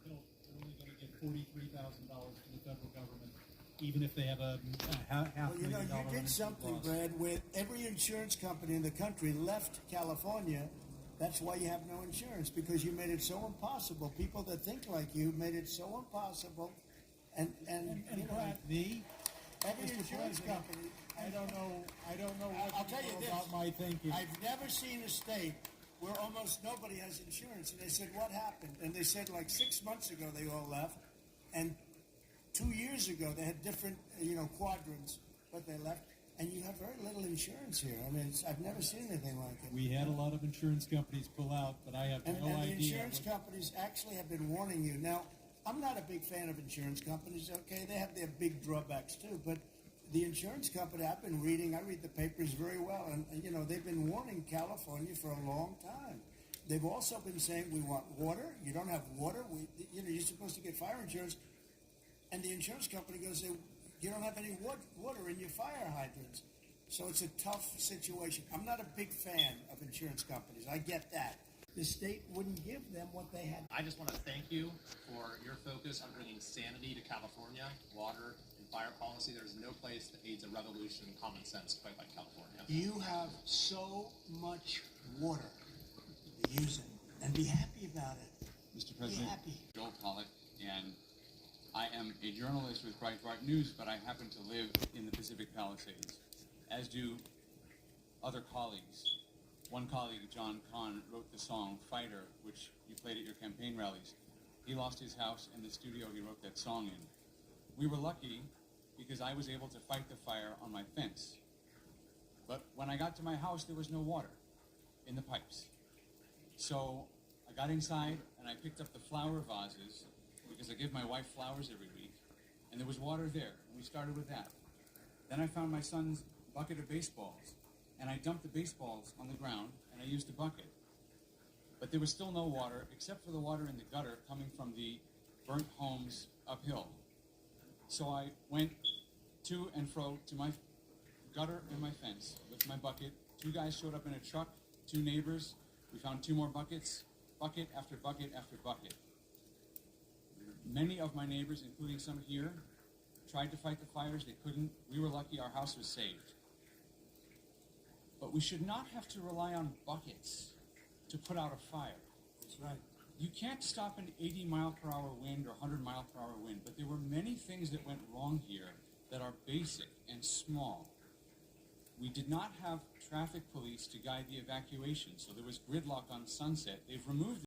Hill, they're only going to get $43,000 from the federal government, even if they have a half Well, you know, $500,000 you did something, loss. Brad, where every insurance company in the country left California. That's why you have no insurance, because you made it so impossible. People that think like you made it so impossible. And you know, Brad, me, every Mr. insurance President, company. I don't know what I'll tell you know this. about my thinking. I've never seen a state where almost nobody has insurance. And they said, what happened? And they said, like 6 months ago, they all left. And 2 years ago, they had different, quadrants, but they left. And you have very little insurance here. I mean, I've never seen anything like it. We had a lot of insurance companies pull out, but I have And no the idea. insurance companies actually have been warning you. Now, I'm not a big fan of insurance companies, okay? They have their big drawbacks, too. But the insurance company, I read the papers very well. And, they've been warning California for a long time. They've also been saying, we want water. You don't have water. You're supposed to get fire insurance. And the insurance company goes, you don't have any water in your fire hydrants. So it's a tough situation. I'm not a big fan of insurance companies. I get that. The state wouldn't give them what they had. I just want to thank you for your focus on bringing sanity to California, water, and fire policy. There's no place that aids a revolution in common sense quite like California. You have so much water to use it, and be happy about it. Mr. President, Be happy. Joel Pollack, and I am a journalist with Breitbart News, but I happen to live in the Pacific Palisades, as do other colleagues. One colleague, John Kahn, wrote the song Fighter, which you played at your campaign rallies. He lost his house and the studio he wrote that song in. We were lucky because I was able to fight the fire on my fence. But when I got to my house, there was no water in the pipes. So I got inside and I picked up the flower vases because I give my wife flowers every week, and there was water there, and we started with that. Then I found my son's bucket of baseballs, and I dumped the baseballs on the ground, and I used a bucket. But there was still no water, except for the water in the gutter coming from the burnt homes uphill. So I went to and fro to my gutter and my fence with my bucket. 2 guys showed up in a truck, 2 neighbors. We found 2 more buckets, bucket after bucket after bucket. Many of my neighbors, including some here, tried to fight the fires. They couldn't. We were lucky our house was saved. But we should not have to rely on buckets to put out a fire. That's right. You can't stop an 80-mile-per-hour wind or 100-mile-per-hour wind, but there were many things that went wrong here that are basic and small. We did not have traffic police to guide the evacuation, so there was gridlock on Sunset. They've removed